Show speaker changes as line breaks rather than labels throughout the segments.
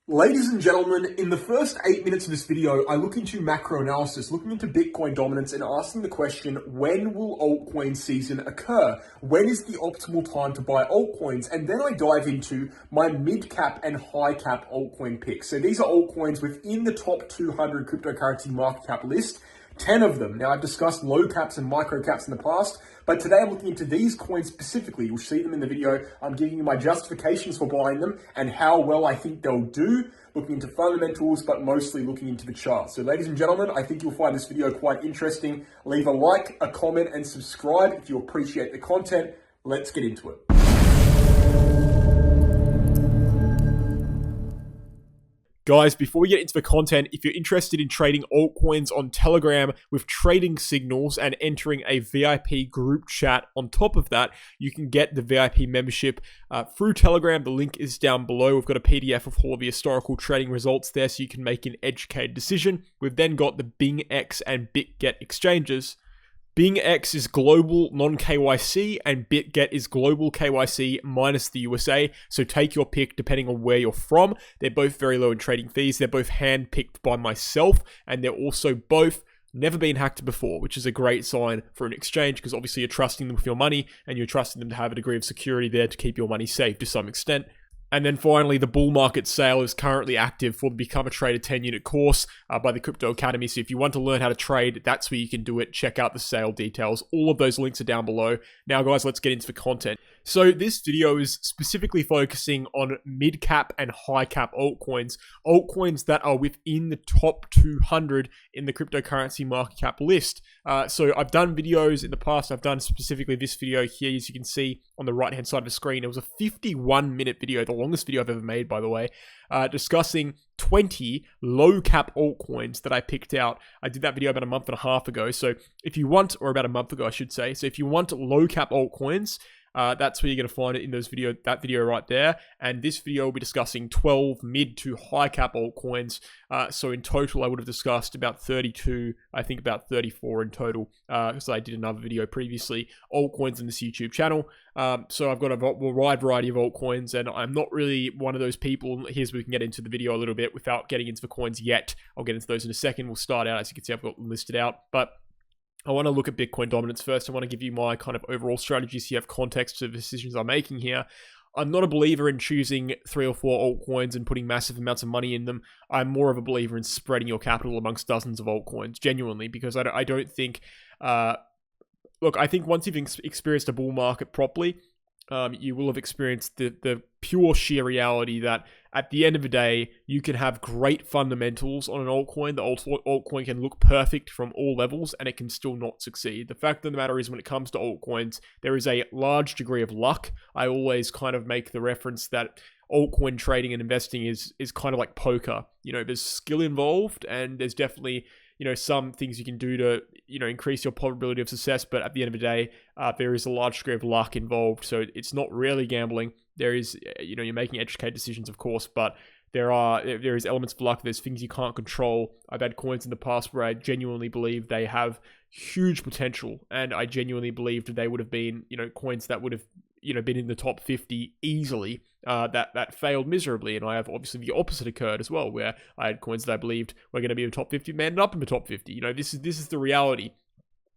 Ladies and gentlemen, in the first 8 minutes of this video, I look into macro analysis, looking into Bitcoin dominance and asking the question, when will altcoin season occur? When is the optimal time to buy altcoins? And then I dive into my mid-cap and high-cap altcoin picks. So these are altcoins within the top 200 cryptocurrency market cap list. 10 of them. Now, I've discussed low caps and micro caps in the past, but today I'm looking into these coins specifically. You'll see them in the video. I'm giving you my justifications for buying them and how well I think they'll do, looking into fundamentals, but mostly looking into the chart. So ladies and gentlemen, I think you'll find this video quite interesting. Leave a like, a comment, and subscribe if you appreciate the content. Let's get into it.
Guys, before we get into the content, if you're interested in trading altcoins on Telegram with trading signals and entering a VIP group chat on top of that, you can get the VIP membership through Telegram. The link is down below. We've got a PDF of all of the historical trading results there so you can make an educated decision. We've then got the BingX and BitGet exchanges. BingX is global non-KYC and BitGet is global KYC minus the USA. So take your pick depending on where you're from. They're both very low in trading fees. They're both hand-picked by myself, and they're also both never been hacked before, which is a great sign for an exchange because obviously you're trusting them with your money and you're trusting them to have a degree of security there to keep your money safe to some extent. And then finally, the bull market sale is currently active for the Become a Trader 10-unit course by the Crypto Academy. So if you want to learn how to trade, that's where you can do it. Check out the sale details. All of those links are down below. Now, guys, let's get into the content. So this video is specifically focusing on mid-cap and high-cap altcoins that are within the top 200 in the cryptocurrency market cap list. So I've done videos in the past. I've done specifically this video here, as you can see on the right-hand side of the screen. It was a 51-minute video, the longest video I've ever made, by the way, discussing 20 low-cap altcoins that I picked out. I did that video about a month and a half ago. So if you want, or about a month ago, I should say. So if you want low-cap altcoins, that's where you're going to find it in that video right there. And this video will be discussing 12 mid to high cap altcoins. So in total, I would have discussed about 32, I think about 34 in total, because I did another video previously, altcoins in this YouTube channel. So I've got a wide variety of altcoins, and I'm not really one of those people. Here's where we can get into the video a little bit without getting into the coins yet. I'll get into those in a second. We'll start out, as you can see, I've got them listed out, but I want to look at Bitcoin dominance first. I want to give you my kind of overall strategy so you have context to the decisions I'm making here. I'm not a believer in choosing 3 or 4 altcoins and putting massive amounts of money in them. I'm more of a believer in spreading your capital amongst dozens of altcoins, genuinely, because I don't think... look, I think once you've experienced a bull market properly, you will have experienced the pure sheer reality that at the end of the day, you can have great fundamentals on an altcoin. The altcoin can look perfect from all levels and it can still not succeed. The fact of the matter is, when it comes to altcoins, there is a large degree of luck. I always kind of make the reference that altcoin trading and investing is kind of like poker. You know, there's skill involved and there's definitely, you know, some things you can do to, you know, increase your probability of success. But at the end of the day, there is a large degree of luck involved. So it's not really gambling. There is, you know, you're making educated decisions, of course, but there is elements of luck. There's things you can't control. I've had coins in the past where I genuinely believe they have huge potential, and I genuinely believed they would have been, you know, coins that would have, you know, been in the top 50 easily, that failed miserably. And I have obviously the opposite occurred as well, where I had coins that I believed were going to be in the top 50, ended up in the top 50. You know, this is the reality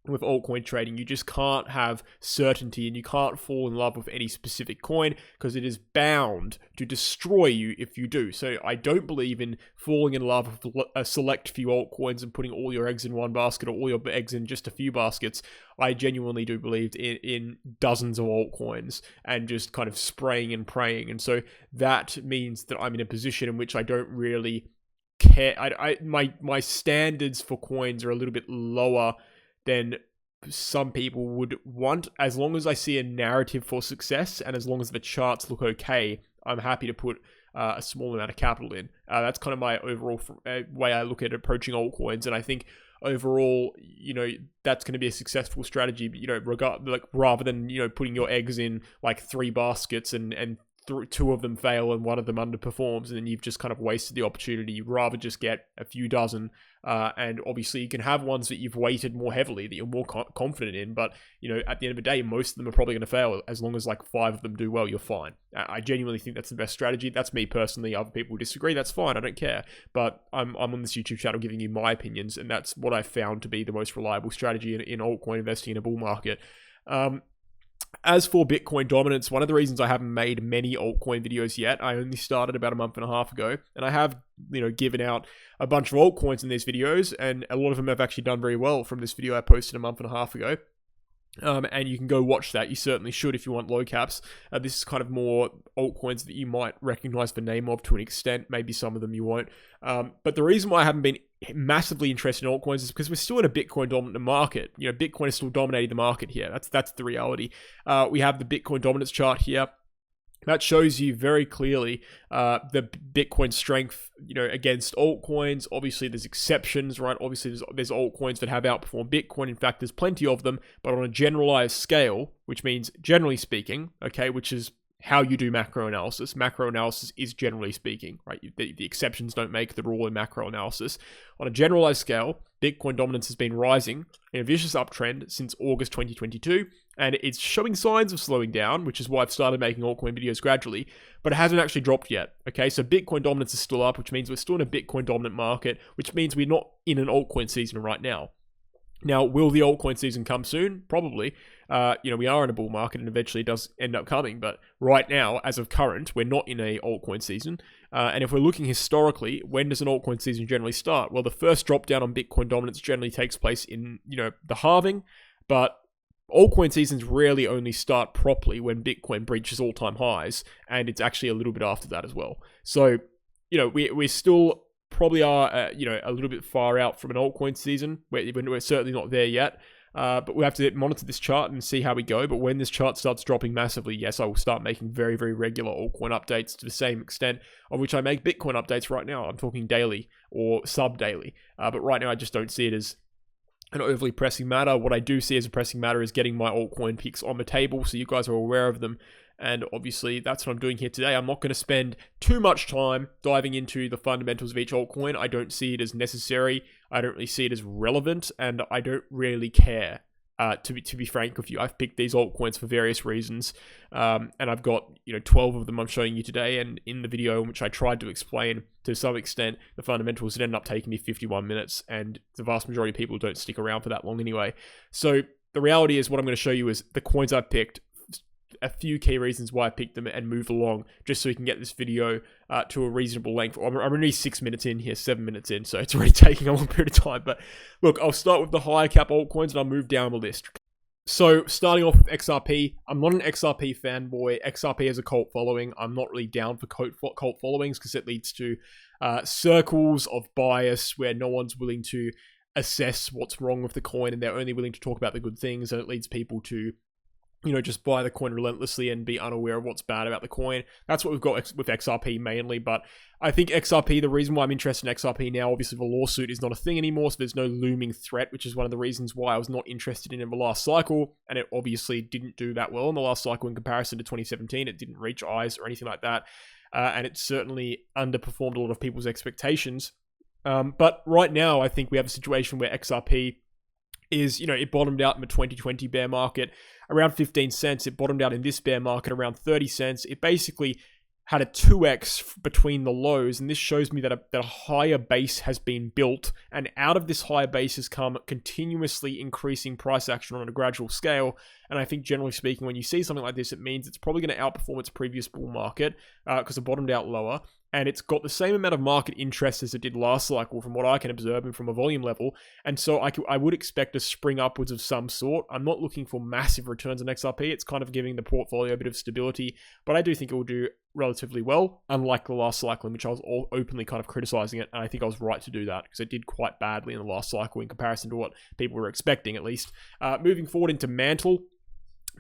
with altcoin trading. You just can't have certainty, and you can't fall in love with any specific coin because it is bound to destroy you if you do. So I don't believe in falling in love with a select few altcoins and putting all your eggs in one basket or all your eggs in just a few baskets. I genuinely do believe in dozens of altcoins and just kind of spraying and praying. And so that means that I'm in a position in which I don't really care. My standards for coins are a little bit lower than some people would want. As long as I see a narrative for success and as long as the charts look okay, I'm happy to put a small amount of capital in. That's kind of my overall way I look at approaching altcoins, and I think overall, you know, that's going to be a successful strategy. You know, rather than, you know, putting your eggs in like 3 baskets and two of them fail and one of them underperforms, and then you've just kind of wasted the opportunity. You'd rather just get a few dozen, and obviously you can have ones that you've weighted more heavily, that you're more confident in, but at the end of the day, most of them are probably going to fail. As long as like 5 of them do well, you're fine. I genuinely think that's the best strategy. That's me personally. Other people disagree, that's fine, I don't care, but I'm on this YouTube channel giving you my opinions, and that's what I found to be the most reliable strategy in altcoin investing in a bull market. As for Bitcoin dominance, one of the reasons I haven't made many altcoin videos yet, I only started about a month and a half ago, and I have, given out a bunch of altcoins in these videos, and a lot of them have actually done very well from this video I posted a month and a half ago. And you can go watch that. You certainly should if you want low caps. This is kind of more altcoins that you might recognize the name of to an extent. Maybe some of them you won't. But the reason why I haven't been massively interested in altcoins is because we're still in a Bitcoin dominant market. Bitcoin is still dominating the market here. That's the reality. We have the Bitcoin dominance chart here. That shows you very clearly the Bitcoin strength, against altcoins. Obviously, there's exceptions, right? Obviously, there's altcoins that have outperformed Bitcoin. In fact, there's plenty of them, but on a generalized scale, which means generally speaking, okay, which is how you do macro analysis. Macro analysis is generally speaking, right? The exceptions don't make the rule in macro analysis. On a generalized scale, Bitcoin dominance has been rising in a vicious uptrend since August 2022, and it's showing signs of slowing down, which is why I've started making altcoin videos gradually, but it hasn't actually dropped yet, okay? So Bitcoin dominance is still up, which means we're still in a Bitcoin dominant market, which means we're not in an altcoin season right now. Now, will the altcoin season come soon? Probably. We are in a bull market and eventually it does end up coming. But right now, as of current, we're not in a altcoin season. And if we're looking historically, when does an altcoin season generally start? Well, the first drop down on Bitcoin dominance generally takes place in, the halving. But altcoin seasons rarely only start properly when Bitcoin breaches all-time highs. And it's actually a little bit after that as well. So, we're still probably are, a little bit far out from an altcoin season. We're certainly not there yet. But we have to monitor this chart and see how we go. But when this chart starts dropping massively, yes, I will start making very, very regular altcoin updates to the same extent of which I make Bitcoin updates right now. I'm talking daily or sub-daily. But right now, I just don't see it as an overly pressing matter. What I do see as a pressing matter is getting my altcoin picks on the table so you guys are aware of them. And obviously, that's what I'm doing here today. I'm not going to spend too much time diving into the fundamentals of each altcoin. I don't see it as necessary. I don't really see it as relevant. And I don't really care, to be frank with you. I've picked these altcoins for various reasons. And I've got, 12 of them I'm showing you today. And in the video in which I tried to explain to some extent the fundamentals, it ended up taking me 51 minutes. And the vast majority of people don't stick around for that long anyway. So the reality is what I'm going to show you is the coins I've picked, a few key reasons why I picked them, and move along just so we can get this video to a reasonable length. I'm only 6 minutes in here, 7 minutes in, so it's already taking a long period of time. But look, I'll start with the higher cap altcoins and I'll move down the list. So starting off with XRP, I'm not an XRP fanboy. XRP has a cult following. I'm not really down for cult followings because it leads to circles of bias where no one's willing to assess what's wrong with the coin and they're only willing to talk about the good things, and it leads people to just buy the coin relentlessly and be unaware of what's bad about the coin. That's what we've got with XRP mainly, but I think XRP, the reason why I'm interested in XRP now, obviously the lawsuit is not a thing anymore, so there's no looming threat, which is one of the reasons why I was not interested in it in the last cycle, and it obviously didn't do that well in the last cycle in comparison to 2017. It didn't reach highs or anything like that, and it certainly underperformed a lot of people's expectations. But right now, I think we have a situation where XRP is, it bottomed out in the 2020 bear market around 15 cents. It bottomed out in this bear market around 30 cents. It basically had a 2x between the lows, and this shows me that a higher base has been built, and out of this higher base has come continuously increasing price action on a gradual scale. And I think generally speaking, when you see something like this, it means it's probably going to outperform its previous bull market because it bottomed out lower, and it's got the same amount of market interest as it did last cycle from what I can observe and from a volume level. And so I would expect a spring upwards of some sort. I'm not looking for massive returns on XRP. It's kind of giving the portfolio a bit of stability, but I do think it will do relatively well, unlike the last cycle in which I was all openly kind of criticizing it. And I think I was right to do that because it did quite badly in the last cycle in comparison to what people were expecting, at least. Moving forward into Mantle.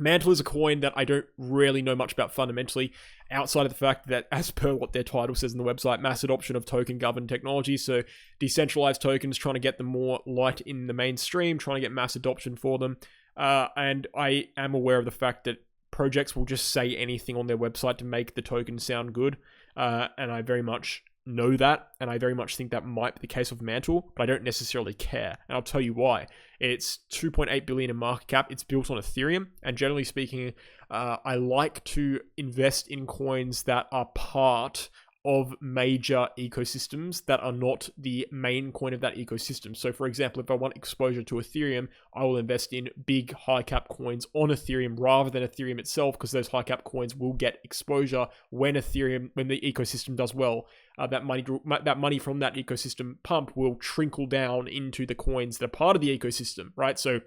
Mantle is a coin that I don't really know much about fundamentally, outside of the fact that, as per what their title says on the website, mass adoption of token-governed technology, so decentralized tokens, trying to get them more light in the mainstream, trying to get mass adoption for them, and I am aware of the fact that projects will just say anything on their website to make the token sound good. And I very much know that, and I very much think that might be the case of Mantle, but I don't necessarily care, and I'll tell you why. It's 2.8 billion in market cap. It's built on Ethereum, and generally speaking, I like to invest in coins that are part of major ecosystems that are not the main coin of that ecosystem. So for example, if I want exposure to Ethereum, I will invest in big high cap coins on Ethereum rather than Ethereum itself, because those high cap coins will get exposure when the ecosystem does well. That money from that ecosystem pump will trickle down into the coins that are part of the ecosystem, right? So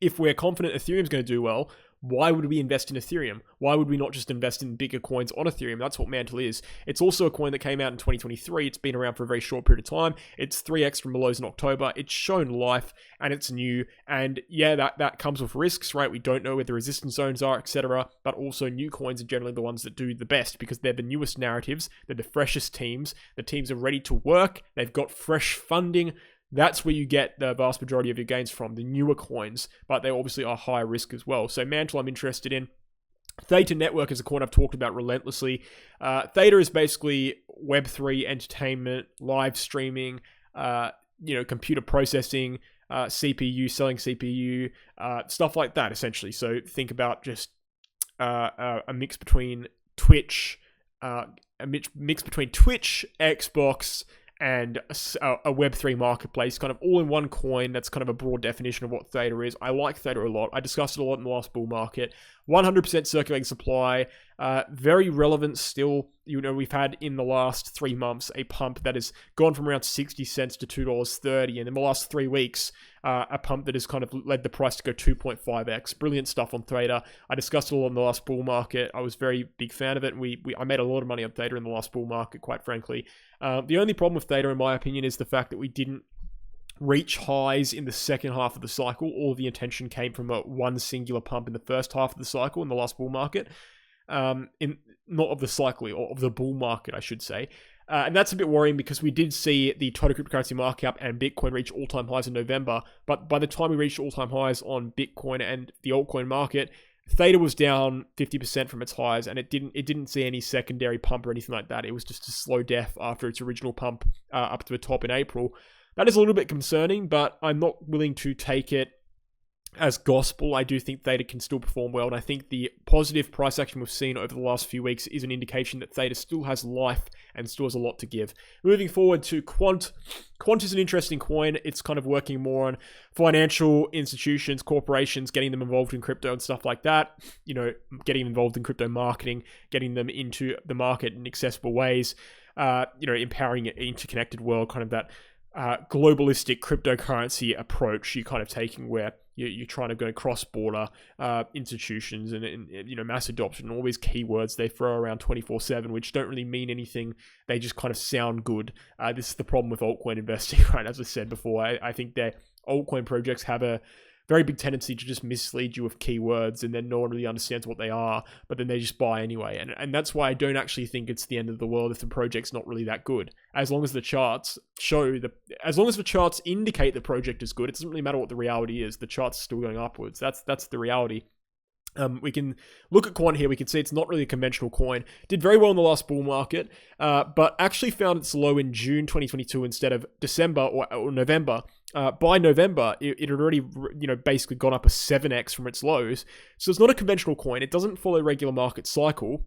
if we're confident Ethereum's going to do well, why would we invest in Ethereum? Why would we not just invest in bigger coins on Ethereum? That's what Mantle is. It's also a coin that came out in 2023. It's been around for a very short period of time. It's 3x from the lows in October. It's shown life, and it's new. And yeah, that comes with risks, right? We don't know where the resistance zones are, etc. But also new coins are generally the ones that do the best because they're the newest narratives. They're the freshest teams. The teams are ready to work. They've got fresh funding. That's where you get the vast majority of your gains from, the newer coins, but they obviously are higher risk as well. So Mantle I'm interested in. Theta Network is a coin I've talked about relentlessly. Theta is basically Web3 entertainment, live streaming, computer processing, CPU, selling CPU, stuff like that, essentially. So think about just a mix between Twitch, Xbox, and a Web3 marketplace, kind of all in one coin. That's kind of a broad definition of what Theta is. I like Theta a lot. I discussed it a lot in the last bull market. 100% circulating supply, very relevant still. We've had in the last 3 months a pump that has gone from around 60 cents to $2.30, and in the last 3 weeks, a pump that has kind of led the price to go 2.5x. Brilliant stuff on Theta. I discussed it a lot in the last bull market. I was a very big fan of it, and I made a lot of money on Theta in the last bull market, quite frankly. The only problem with Theta, in my opinion, is the fact that we didn't reach highs in the second half of the cycle. All the attention came from one singular pump in the first half of the cycle in the last bull market. Not of the cycle, or of the bull market, I should say. And that's a bit worrying because we did see the total cryptocurrency market cap and Bitcoin reach all-time highs in November. But by the time we reached all-time highs on Bitcoin and the altcoin market, Theta was down 50% from its highs, and it didn't see any secondary pump or anything like that. It was just a slow death after its original pump up to the top in April. That is a little bit concerning, but I'm not willing to take it as gospel. I do think Theta can still perform well, and I think the positive price action we've seen over the last few weeks is an indication that Theta still has life and still has a lot to give. Moving forward to Quant. Quant is an interesting coin. It's kind of working more on financial institutions, corporations, getting them involved in crypto and stuff like that. Getting involved in crypto marketing, getting them into the market in accessible ways, empowering an interconnected world, kind of that globalistic cryptocurrency approach you're kind of taking, where you're trying to go cross-border institutions and mass adoption, all these keywords they throw around 24/7, which don't really mean anything. They just kind of sound good. This is the problem with altcoin investing, right? As I said before, I think that altcoin projects have a very big tendency to just mislead you with keywords, and then no one really understands what they are, but then they just buy anyway. And that's why I don't actually think it's the end of the world if the project's not really that good. As long as the charts indicate the project is good, it doesn't really matter what the reality is. The chart's still going upwards. That's the reality. We can look at Quant here. We can see it's not really a conventional coin. Did very well in the last bull market, but actually found its low in June 2022 instead of December or November. By November, it had already, basically gone up a 7x from its lows. So it's not a conventional coin. It doesn't follow regular market cycle.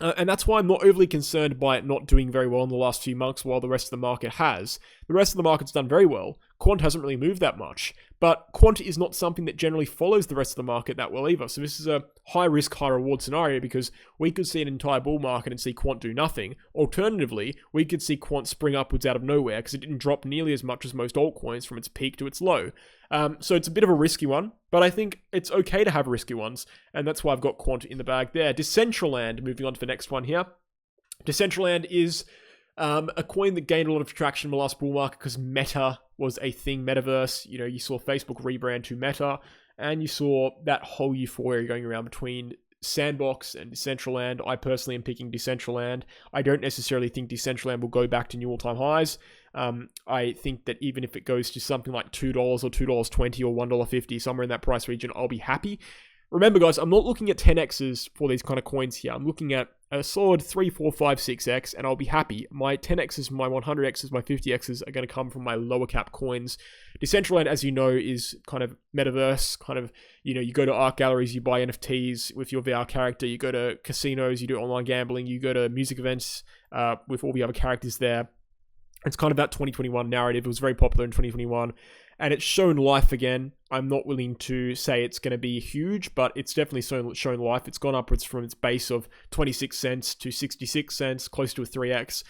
And that's why I'm not overly concerned by it not doing very well in the last few months while the rest of the market has. The rest of the market's done very well. Quant hasn't really moved that much. But Quant is not something that generally follows the rest of the market that well either. So this is a high risk, high reward scenario because we could see an entire bull market and see Quant do nothing. Alternatively, we could see Quant spring upwards out of nowhere because it didn't drop nearly as much as most altcoins from its peak to its low. So it's a bit of a risky one, but I think it's okay to have risky ones. And that's why I've got Quant in the bag there. Decentraland, moving on to the next one here. Decentraland is a coin that gained a lot of traction in the last bull market because Meta was a thing, metaverse. You saw Facebook rebrand to Meta, and you saw that whole euphoria going around between Sandbox and Decentraland. I personally am picking Decentraland. I don't necessarily think Decentraland will go back to new all-time highs. I think that even if it goes to something like $2 or $2.20 or $1.50, somewhere in that price region, I'll be happy. remember, guys, I'm not looking at 10x's for these kind of coins here. I'm looking at a solid 3, 4, 5, 6x, and I'll be happy. My 10x's, my 100x's, my 50x's are going to come from my lower cap coins. Decentraland, as you know, is kind of metaverse, kind of, you go to art galleries, you buy NFTs with your VR character, you go to casinos, you do online gambling, you go to music events with all the other characters there. It's kind of that 2021 narrative. It was very popular in 2021. And it's shown life again. I'm not willing to say it's going to be huge, but it's definitely shown life. It's gone upwards from its base of 26 cents to 66 cents, close to a 3x.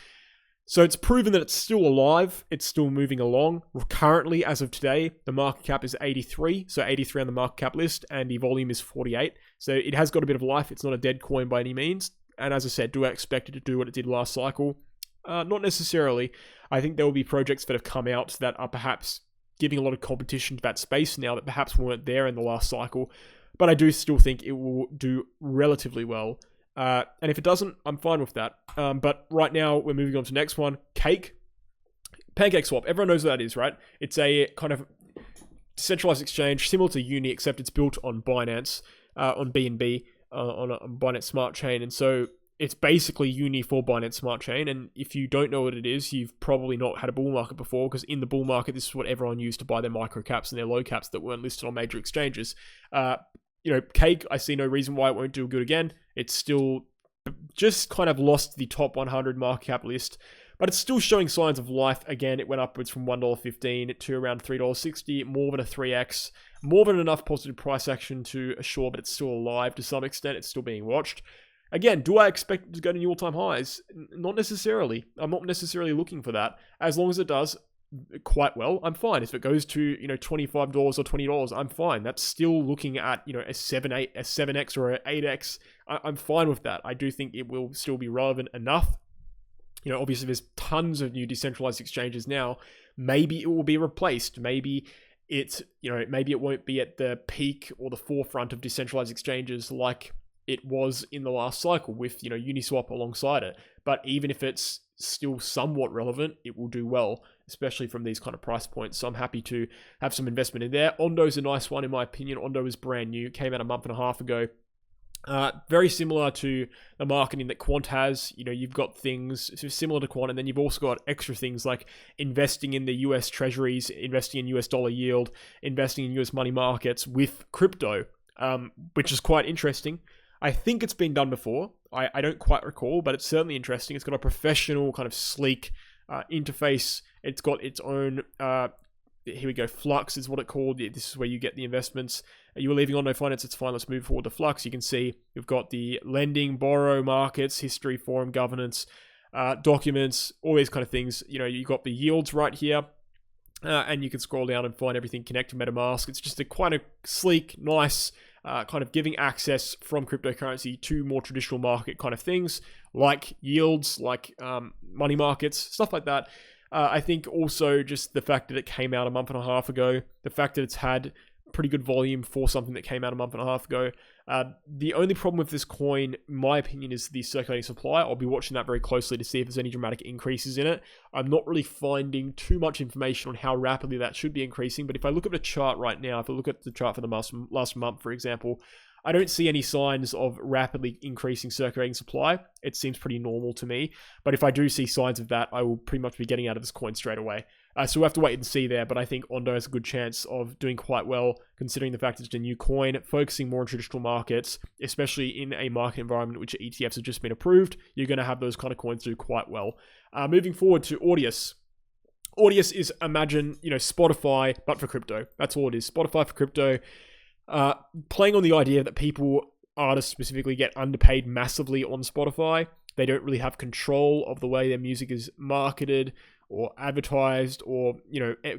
So it's proven that it's still alive. It's still moving along. Currently, as of today, the market cap is 83. So 83 on the market cap list, and the volume is 48. So it has got a bit of life. It's not a dead coin by any means. And as I said, do I expect it to do what it did last cycle? Not necessarily. I think there will be projects that have come out that are perhaps giving a lot of competition to that space now that perhaps weren't there in the last cycle. But I do still think it will do relatively well. And if it doesn't, I'm fine with that. But right now, we're moving on to the next one. Pancakeswap. Everyone knows what that is, right? It's a kind of decentralized exchange similar to Uni, except it's built on Binance, on BNB, on Binance Smart Chain. And so it's basically Uni for Binance Smart Chain, and if you don't know what it is, you've probably not had a bull market before, because in the bull market, this is what everyone used to buy their micro caps and their low caps that weren't listed on major exchanges. Cake, I see no reason why it won't do good again. It's still just kind of lost the top 100 market cap list, but it's still showing signs of life. Again, it went upwards from $1.15 to around $3.60, more than a 3x, more than enough positive price action to assure that it's still alive to some extent. It's still being watched. Again, do I expect it to go to new all-time highs? Not necessarily. I'm not necessarily looking for that. As long as it does quite well, I'm fine. If it goes to, $25 or $20, I'm fine. That's still looking at, a 7x or an 8x. I'm fine with that. I do think it will still be relevant enough. Obviously there's tons of new decentralized exchanges now. Maybe it will be replaced. Maybe it won't be at the peak or the forefront of decentralized exchanges like it was in the last cycle with, Uniswap alongside it. But even if it's still somewhat relevant, it will do well, especially from these kind of price points. So I'm happy to have some investment in there. ONDO's a nice one, in my opinion. ONDO is brand new, came out a month and a half ago. Very similar to the marketing that Quant has. You've got things similar to Quant, and then you've also got extra things like investing in the US treasuries, investing in US dollar yield, investing in US money markets with crypto, which is quite interesting. I think it's been done before. I don't quite recall, but it's certainly interesting. It's got a professional kind of sleek interface. It's got its own, here we go, Flux is what it's called. This is where you get the investments. You were leaving ONDO Finance, it's fine. Let's move forward to Flux. You can see we've got the lending, borrow, markets, history, forum, governance, documents, all these kind of things. You've got the yields right here. And you can scroll down and find everything connected to MetaMask. It's just a quite a sleek, nice, kind of giving access from cryptocurrency to more traditional market kind of things, like yields, like money markets, stuff like that. I think also just the fact that it came out a month and a half ago, the fact that it's had pretty good volume for something that came out a month and a half ago. The only problem with this coin, in my opinion, is the circulating supply. I'll be watching that very closely to see if there's any dramatic increases in it. I'm not really finding too much information on how rapidly that should be increasing, but if I look at the chart right now, if I look at the chart for the last month, for example, I don't see any signs of rapidly increasing circulating supply. It seems pretty normal to me. But if I do see signs of that, I will pretty much be getting out of this coin straight away. So we'll have to wait and see there. But I think ONDO has a good chance of doing quite well, considering the fact it's a new coin, focusing more on traditional markets, especially in a market environment which ETFs have just been approved. You're going to have those kind of coins do quite well. Moving forward to Audius. Audius is, imagine, Spotify, but for crypto. That's all it is. Spotify for crypto. Playing on the idea that artists specifically, get underpaid massively on Spotify. They don't really have control of the way their music is marketed or advertised, or,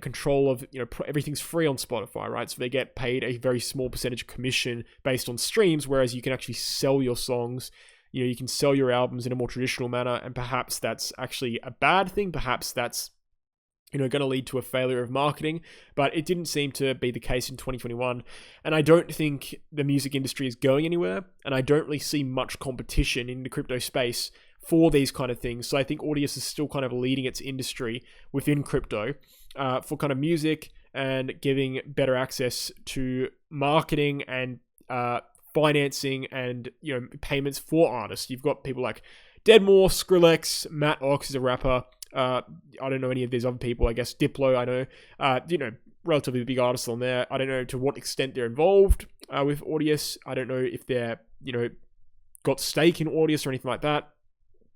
control of, everything's free on Spotify, right? So they get paid a very small percentage of commission based on streams, whereas you can actually sell your songs. You can sell your albums in a more traditional manner, and perhaps that's actually a bad thing. Perhaps that's going to lead to a failure of marketing, but it didn't seem to be the case in 2021. And I don't think the music industry is going anywhere, and I don't really see much competition in the crypto space for these kind of things. So I think Audius is still kind of leading its industry within crypto for kind of music and giving better access to marketing and financing and, you know, payments for artists. You've got people like Deadmau5, Skrillex, Matt Ox is a rapper. I don't know any of these other people. I guess Diplo, I know. You know, relatively big artists on there. I don't know to what extent they're involved with Audius. I don't know if they're, you know, got stake in Audius or anything like that.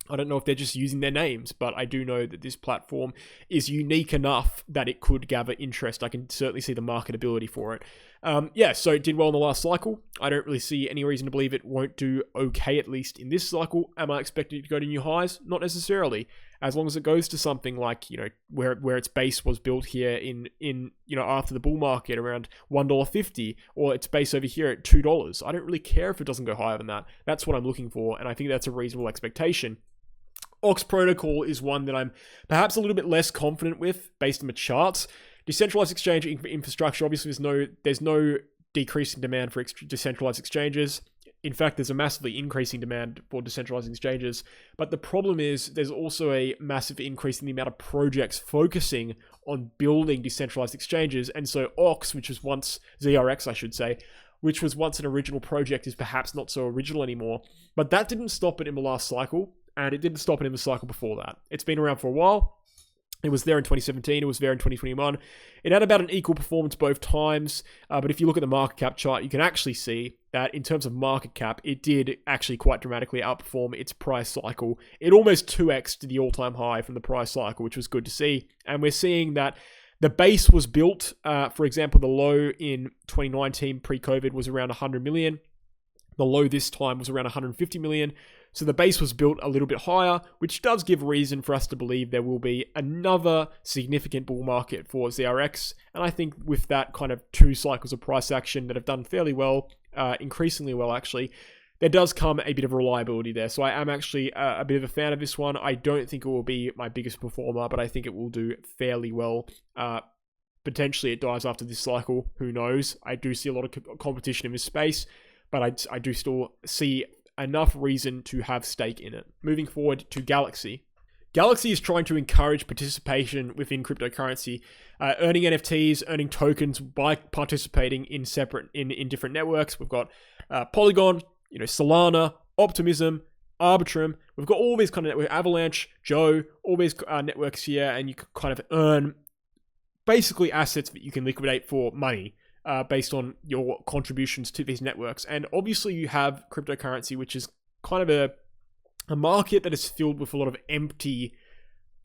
I don't know if they're just using their names, but I do know that this platform is unique enough that it could gather interest. I can certainly see the marketability for it. Yeah, so it did well in the last cycle. I don't really see any reason to believe it won't do okay, at least in this cycle. Am I expecting it to go to new highs? Not necessarily. As long as it goes to something like, you know, where its base was built here in you know, after the bull market around $1.50, or its base over here at $2. I don't really care if it doesn't go higher than that. That's what I'm looking for, and I think that's a reasonable expectation. Ox Protocol is one that I'm perhaps a little bit less confident with based on the charts. Decentralized exchange infrastructure, obviously there's no decreasing demand for decentralized exchanges. In fact, there's a massively increasing demand for decentralized exchanges. But the problem is there's also a massive increase in the amount of projects focusing on building decentralized exchanges. And so Ox, which was once ZRX, I should say, which was once an original project, is perhaps not so original anymore. But that didn't stop it in the last cycle, and it didn't stop it in the cycle before that. It's been around for a while. It was there in 2017. It was there in 2021. It had about an equal performance both times. But if you look at the market cap chart, you can actually see that in terms of market cap, it did actually quite dramatically outperform its price cycle. It almost 2x'd the all-time high from the price cycle, which was good to see. And we're seeing that the base was built. For example, the low in 2019 pre-COVID was around 100 million. The low this time was around 150 million. So the base was built a little bit higher, which does give reason for us to believe there will be another significant bull market for ZRX. And I think with that kind of 2 cycles of price action that have done fairly well, increasingly well actually, there does come a bit of reliability there. So I am actually a bit of a fan of this one. I don't think it will be my biggest performer, but I think it will do fairly well. Potentially it dies after this cycle. Who knows? I do see a lot of competition in this space, but I do still see enough reason to have stake in it. Moving forward to Galxe. Galxe is trying to encourage participation within cryptocurrency, earning NFTs, earning tokens by participating in different networks. We've got Polygon, you know, Solana, Optimism, Arbitrum. We've got all these kind of networks, Avalanche, Joe, all these networks here, and you can kind of earn basically assets that you can liquidate for money. Based on your contributions to these networks. And obviously you have cryptocurrency, which is kind of a market that is filled with a lot of empty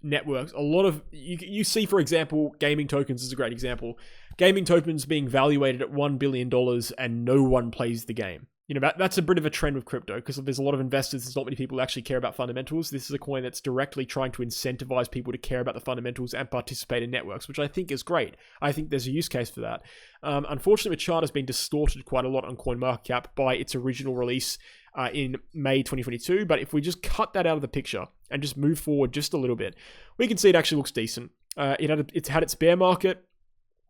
networks. A lot of, you see, for example, gaming tokens is a great example. Gaming tokens being valuated at $1 billion and no one plays the game. You know, that's a bit of a trend with crypto because there's a lot of investors. There's not many people who actually care about fundamentals. This is a coin that's directly trying to incentivize people to care about the fundamentals and participate in networks, which I think is great. I think there's a use case for that. Unfortunately, the chart has been distorted quite a lot on CoinMarketCap by its original release in May 2022. But if we just cut that out of the picture and just move forward just a little bit, we can see it actually looks decent. It's had its bear market.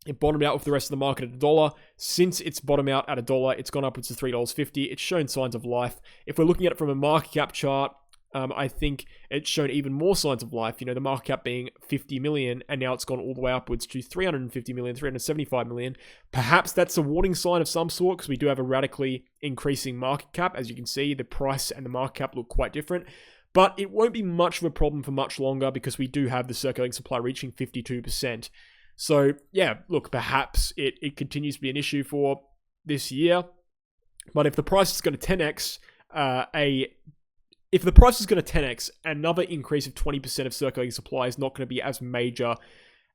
It bottomed out with the rest of the market at $1. Since it's bottomed out at $1, it's gone upwards to $3.50. It's shown signs of life. If we're looking at it from a market cap chart, I think it's shown even more signs of life. You know, the market cap being 50 million, and now it's gone all the way upwards to 350 million, 375 million. Perhaps that's a warning sign of some sort, because we do have a radically increasing market cap. As you can see, the price and the market cap look quite different. But it won't be much of a problem for much longer, because we do have the circulating supply reaching 52%. So, yeah, look, perhaps it continues to be an issue for this year. But if the price is going to 10x, if the price is going to 10x, another increase of 20% of circulating supply is not going to be as major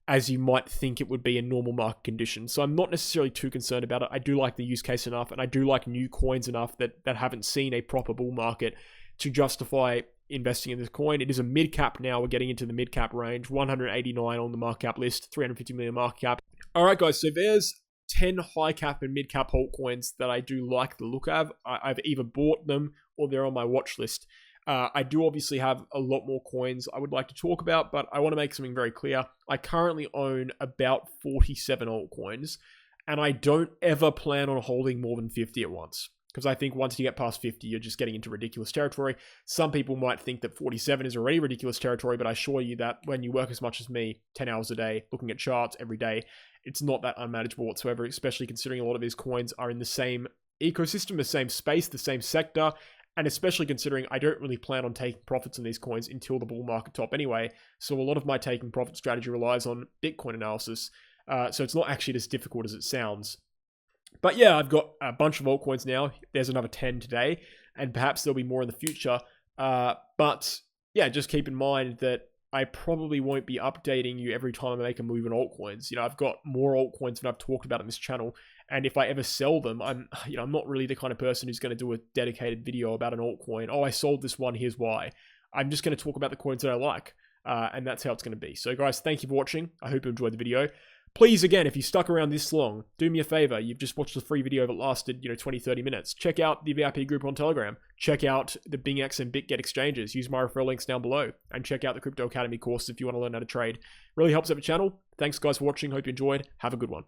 as you might think it would be in normal market conditions. So I'm not necessarily too concerned about it. I do like the use case enough, and I do like new coins enough that haven't seen a proper bull market to justify investing in this coin. It is a mid cap now. We're getting into the mid cap range. 189 on the market cap list, 350 million market cap. All right, guys. So there's 10 high cap and mid cap altcoins that I do like the look of. I've either bought them or they're on my watch list. I do obviously have a lot more coins I would like to talk about, but I want to make something very clear. I currently own about 47 altcoins, and I don't ever plan on holding more than 50 at once. Because I think once you get past 50, you're just getting into ridiculous territory. Some people might think that 47 is already ridiculous territory, but I assure you that when you work as much as me, 10 hours a day, looking at charts every day, it's not that unmanageable whatsoever, especially considering a lot of these coins are in the same ecosystem, the same space, the same sector, and especially considering I don't really plan on taking profits on these coins until the bull market top anyway. So a lot of my taking profit strategy relies on Bitcoin analysis. So it's not actually as difficult as it sounds. But yeah, I've got a bunch of altcoins now. There's another 10 today, and perhaps there'll be more in the future. But yeah, just keep in mind that I probably won't be updating you every time I make a move in altcoins. I've got more altcoins than I've talked about on this channel. And if I ever sell them, I'm not really the kind of person who's going to do a dedicated video about an altcoin. Oh, I sold this one, here's why. I'm just going to talk about the coins that I like. And that's how it's going to be. So guys, thank you for watching. I hope you enjoyed the video. Please, again, if you stuck around this long, do me a favor. You've just watched a free video that lasted, 20, 30 minutes. Check out the VIP group on Telegram. Check out the BingX and BitGet exchanges. Use my referral links down below. And check out the Crypto Academy course if you want to learn how to trade. Really helps out the channel. Thanks, guys, for watching. Hope you enjoyed. Have a good one.